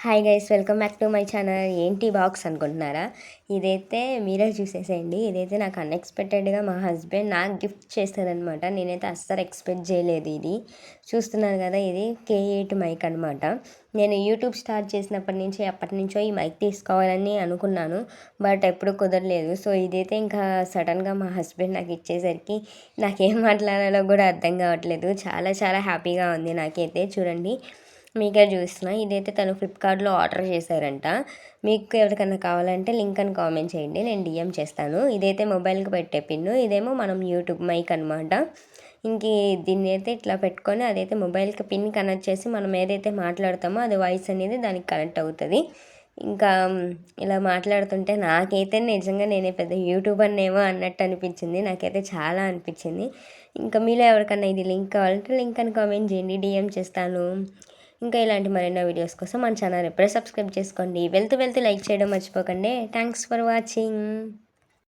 Hi guys, welcome back to my channel. ఏంటి box అనుకుంటున్నారా? ఇదైతే మీరే చూసేసేయండి. ఇదైతే నాకు అన్ఎక్స్పెక్టెడ్గా మా హస్బెండ్ నాకు గిఫ్ట్ చేస్తారనమాట. నేనైతే అస్సలు ఎక్స్పెక్ట్ చేయలేదు. ఇది చూస్తున్నారు కదా, ఇది K8 మైక్ అనమాట. నేను యూట్యూబ్ స్టార్ట్ చేసినప్పటి నుంచి అప్పటి నుంచో ఈ మైక్ తీసుకోవాలని అనుకున్నాను, బట్ ఎప్పుడు కుదరలేదు. సో ఇదైతే ఇంకా సడన్గా మా హస్బెండ్ నాకు ఇచ్చేసరికి నాకేం మాట్లాడాలో కూడా అర్థం కావట్లేదు. చాలా చాలా హ్యాపీగా ఉంది నాకైతే. చూడండి, మీకే చూస్తున్నా. ఇదైతే తను ఫ్లిప్కార్ట్లో ఆర్డర్ చేశారంట. మీకు ఎవరికైనా కావాలంటే లింక్ అని కామెంట్ చేయండి, నేను డిఎం చేస్తాను. ఇదైతే మొబైల్కి పెట్టే పిన్ను, ఇదేమో మనం యూట్యూబ్ మైక్ అనమాట. ఇంక దీన్ని అయితే ఇట్లా పెట్టుకొని అదైతే మొబైల్కి పిన్ కనెక్ట్ చేసి మనం ఏదైతే మాట్లాడతామో అది వాయిస్ అనేది దానికి కనెక్ట్ అవుతుంది. ఇంకా ఇలా మాట్లాడుతుంటే నాకైతే నిజంగా నేనే పెద్ద యూట్యూబర్నేమో అన్నట్టు అనిపించింది. నాకైతే చాలా అనిపించింది. ఇంకా మీలో ఎవరికన్నా ఇది లింక్ కావాలంటే లింక్ అని కామెంట్ చేయండి, డిఎం చేస్తాను. ఇంకా ఇలాంటి మరెన్నో వీడియోస్ కోసం మన ఛానల్ ఎప్పుడే సబ్స్క్రైబ్ చేసుకోండి. వెళ్తూ లైక్ చేయడం మర్చిపోకండి. Thanks for watching.